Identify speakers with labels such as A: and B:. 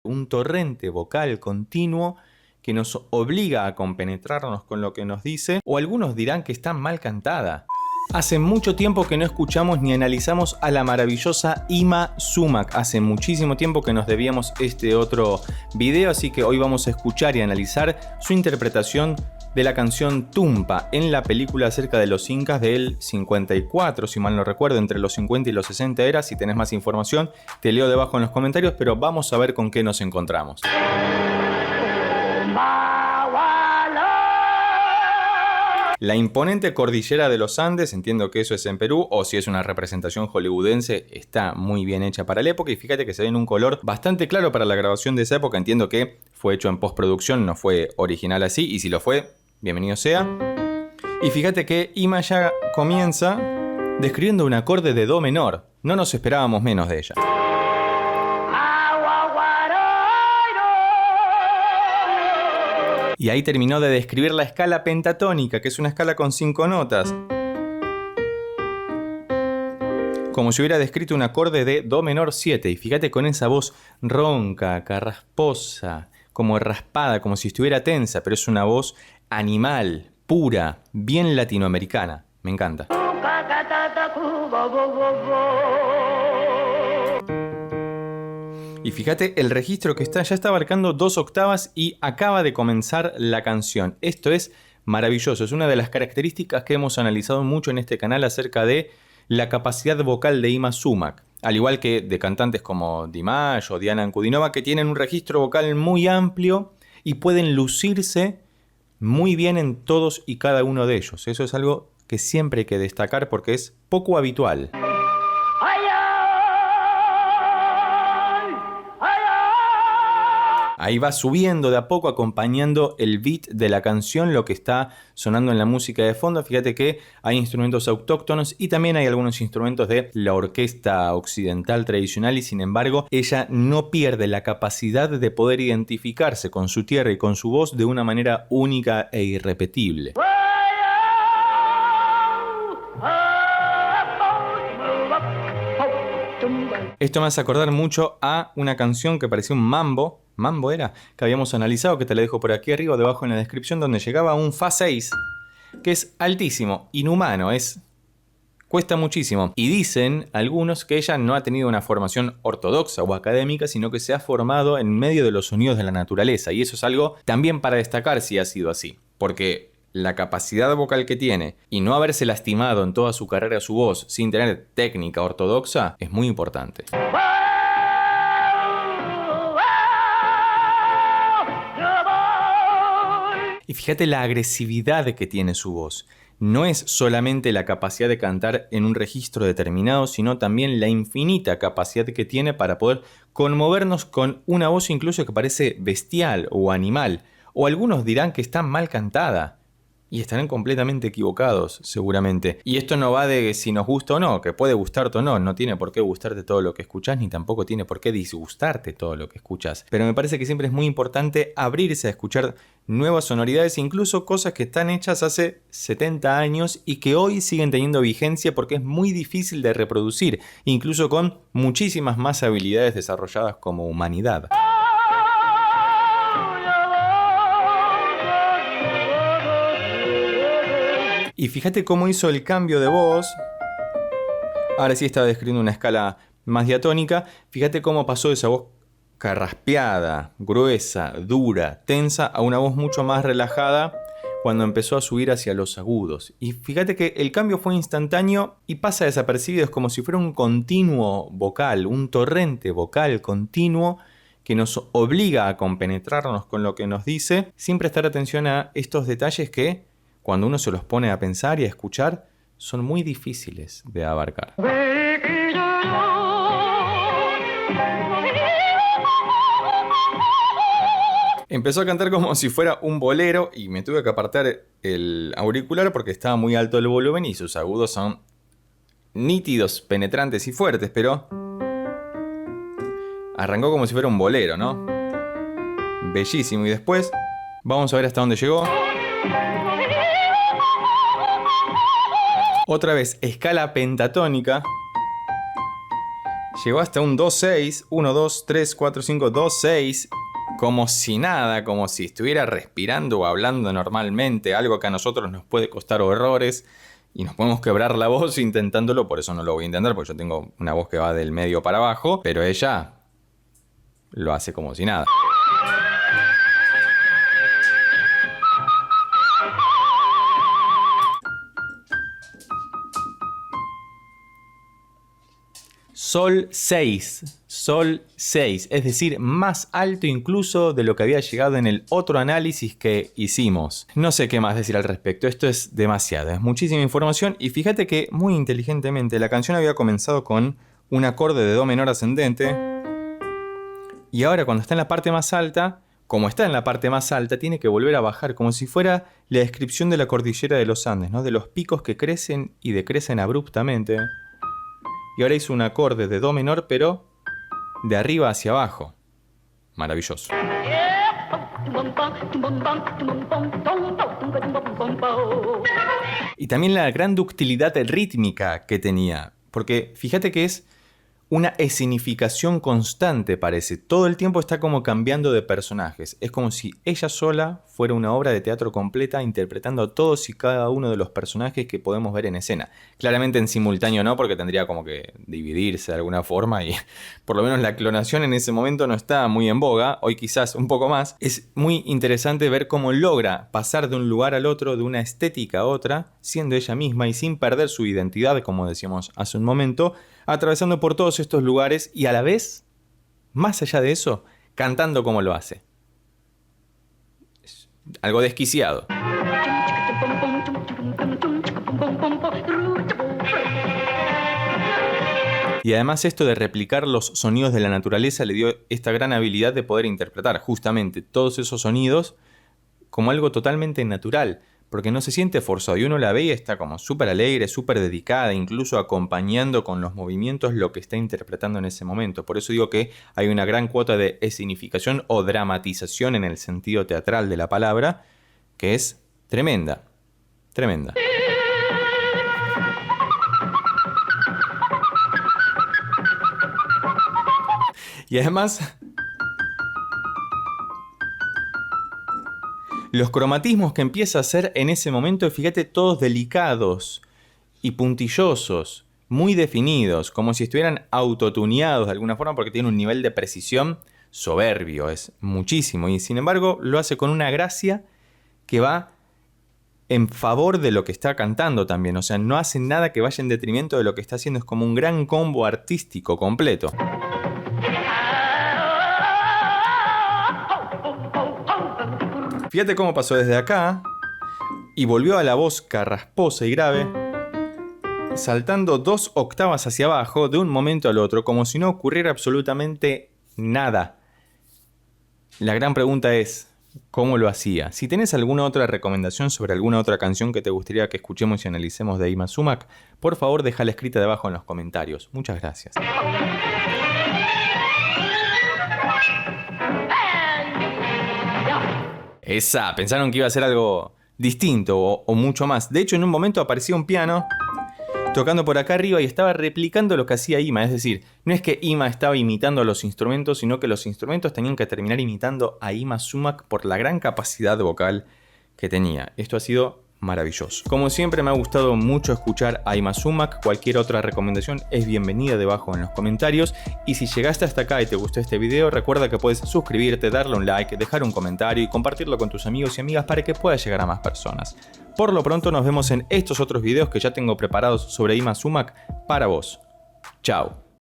A: un torrente vocal continuo que nos obliga a compenetrarnos con lo que nos dice, o algunos dirán que está mal cantada. Hace mucho tiempo que no escuchamos ni analizamos a la maravillosa Yma Sumac. Hace muchísimo tiempo que nos debíamos este otro video, así que hoy vamos a escuchar y analizar su interpretación de la canción Tumpa en la película acerca de los incas del 54, si mal no recuerdo, entre los 50 y los 60 era. Si tenés más información, te leo debajo en los comentarios, pero vamos a ver con qué nos encontramos. La imponente cordillera de los Andes, entiendo que eso es en Perú, o si es una representación hollywoodense, está muy bien hecha para la época y fíjate que se ve en un color bastante claro para la grabación de esa época. Entiendo que fue hecho en postproducción, no fue original así, y si lo fue, bienvenido sea. Y fíjate que Yma ya comienza describiendo un acorde de do menor. No nos esperábamos menos de ella. Y ahí terminó de describir la escala pentatónica, que es una escala con 5 notas. Como si hubiera descrito un acorde de do menor 7. Y fíjate con esa voz ronca, carrasposa, como raspada, como si estuviera tensa, pero es una voz animal, pura, bien latinoamericana. Me encanta. Y fíjate el registro que ya está abarcando 2 octavas y acaba de comenzar la canción. Esto es maravilloso, es una de las características que hemos analizado mucho en este canal acerca de la capacidad vocal de Yma Sumac. Al igual que de cantantes como Dimash o Diana Ankudinova, que tienen un registro vocal muy amplio y pueden lucirse muy bien en todos y cada uno de ellos. Eso es algo que siempre hay que destacar porque es poco habitual. Ahí va subiendo de a poco, acompañando el beat de la canción, lo que está sonando en la música de fondo. Fíjate que hay instrumentos autóctonos y también hay algunos instrumentos de la orquesta occidental tradicional y sin embargo ella no pierde la capacidad de poder identificarse con su tierra y con su voz de una manera única e irrepetible. Esto me hace acordar mucho a una canción que parecía un mambo. Mambo era, que habíamos analizado, que te la dejo por aquí arriba, debajo en la descripción, donde llegaba a un Fa 6, que es altísimo, inhumano, cuesta muchísimo. Y dicen algunos que ella no ha tenido una formación ortodoxa o académica, sino que se ha formado en medio de los sonidos de la naturaleza. Y eso es algo también para destacar si ha sido así. Porque la capacidad vocal que tiene y no haberse lastimado en toda su carrera su voz sin tener técnica ortodoxa es muy importante. Y fíjate la agresividad que tiene su voz. No es solamente la capacidad de cantar en un registro determinado, sino también la infinita capacidad que tiene para poder conmovernos con una voz incluso que parece bestial o animal. O algunos dirán que está mal cantada. Y estarán completamente equivocados, seguramente. Y esto no va de si nos gusta o no, que puede gustarte o no. No tiene por qué gustarte todo lo que escuchás, ni tampoco tiene por qué disgustarte todo lo que escuchás. Pero me parece que siempre es muy importante abrirse a escuchar nuevas sonoridades, incluso cosas que están hechas hace 70 años y que hoy siguen teniendo vigencia porque es muy difícil de reproducir, incluso con muchísimas más habilidades desarrolladas como humanidad. Y fíjate cómo hizo el cambio de voz. Ahora sí estaba describiendo una escala más diatónica. Fíjate cómo pasó de esa voz carraspeada, gruesa, dura, tensa, a una voz mucho más relajada cuando empezó a subir hacia los agudos. Y fíjate que el cambio fue instantáneo y pasa desapercibido. Es como si fuera un continuo vocal, un torrente vocal continuo que nos obliga a compenetrarnos con lo que nos dice, sin prestar atención a estos detalles que, cuando uno se los pone a pensar y a escuchar, son muy difíciles de abarcar. Empezó a cantar como si fuera un bolero y me tuve que apartar el auricular porque estaba muy alto el volumen y sus agudos son nítidos, penetrantes y fuertes, pero arrancó como si fuera un bolero, ¿no? Bellísimo. Y después vamos a ver hasta dónde llegó. Otra vez, escala pentatónica. Llegó hasta un 2-6, 1, 2, 3, 4, 5, 2, 6. Como si nada, como si estuviera respirando o hablando normalmente, algo que a nosotros nos puede costar horrores y nos podemos quebrar la voz intentándolo. Por eso no lo voy a intentar, porque yo tengo una voz que va del medio para abajo, pero ella lo hace como si nada. Sol 6, Sol 6, es decir, más alto incluso de lo que había llegado en el otro análisis que hicimos. No sé qué más decir al respecto, esto es demasiado, es muchísima información y fíjate que muy inteligentemente la canción había comenzado con un acorde de do menor ascendente y ahora cuando está en la parte más alta, como está en la parte más alta, tiene que volver a bajar, como si fuera la descripción de la cordillera de los Andes, ¿no? De los picos que crecen y decrecen abruptamente. Y ahora hizo un acorde de do menor, pero de arriba hacia abajo. Maravilloso. Y también la gran ductilidad rítmica que tenía. Porque fíjate que es una escenificación constante, parece. Todo el tiempo está como cambiando de personajes. Es como si ella sola fuera una obra de teatro completa interpretando a todos y cada uno de los personajes que podemos ver en escena. Claramente en simultáneo no, porque tendría como que dividirse de alguna forma y por lo menos la clonación en ese momento no está muy en boga. Hoy quizás un poco más. Es muy interesante ver cómo logra pasar de un lugar al otro, de una estética a otra, siendo ella misma y sin perder su identidad, como decíamos hace un momento, atravesando por todos estos lugares y a la vez, más allá de eso, cantando como lo hace. Es algo desquiciado. Y además esto de replicar los sonidos de la naturaleza le dio esta gran habilidad de poder interpretar justamente todos esos sonidos como algo totalmente natural. Porque no se siente forzado y uno la ve y está como súper alegre, súper dedicada, incluso acompañando con los movimientos lo que está interpretando en ese momento. Por eso digo que hay una gran cuota de escenificación o dramatización en el sentido teatral de la palabra, que es tremenda, tremenda. Y además, los cromatismos que empieza a hacer en ese momento, fíjate, todos delicados y puntillosos, muy definidos, como si estuvieran autotuneados de alguna forma porque tiene un nivel de precisión soberbio, es muchísimo. Y sin embargo lo hace con una gracia que va en favor de lo que está cantando también. O sea, no hace nada que vaya en detrimento de lo que está haciendo, es como un gran combo artístico completo. Fíjate cómo pasó desde acá y volvió a la voz carrasposa y grave, saltando 2 octavas hacia abajo de un momento al otro, como si no ocurriera absolutamente nada. La gran pregunta es, ¿cómo lo hacía? Si tenés alguna otra recomendación sobre alguna otra canción que te gustaría que escuchemos y analicemos de Yma Sumac, por favor déjala escrita debajo en los comentarios. Muchas gracias. Esa, pensaron que iba a ser algo distinto o mucho más. De hecho, en un momento aparecía un piano tocando por acá arriba y estaba replicando lo que hacía Yma. Es decir, no es que Yma estaba imitando a los instrumentos, sino que los instrumentos tenían que terminar imitando a Yma Sumac por la gran capacidad vocal que tenía. Esto ha sido maravilloso. Como siempre me ha gustado mucho escuchar a Yma Sumac. Cualquier otra recomendación es bienvenida debajo en los comentarios. Y si llegaste hasta acá y te gustó este video, recuerda que puedes suscribirte, darle un like, dejar un comentario y compartirlo con tus amigos y amigas para que pueda llegar a más personas. Por lo pronto nos vemos en estos otros videos que ya tengo preparados sobre Yma Sumac para vos. Chao.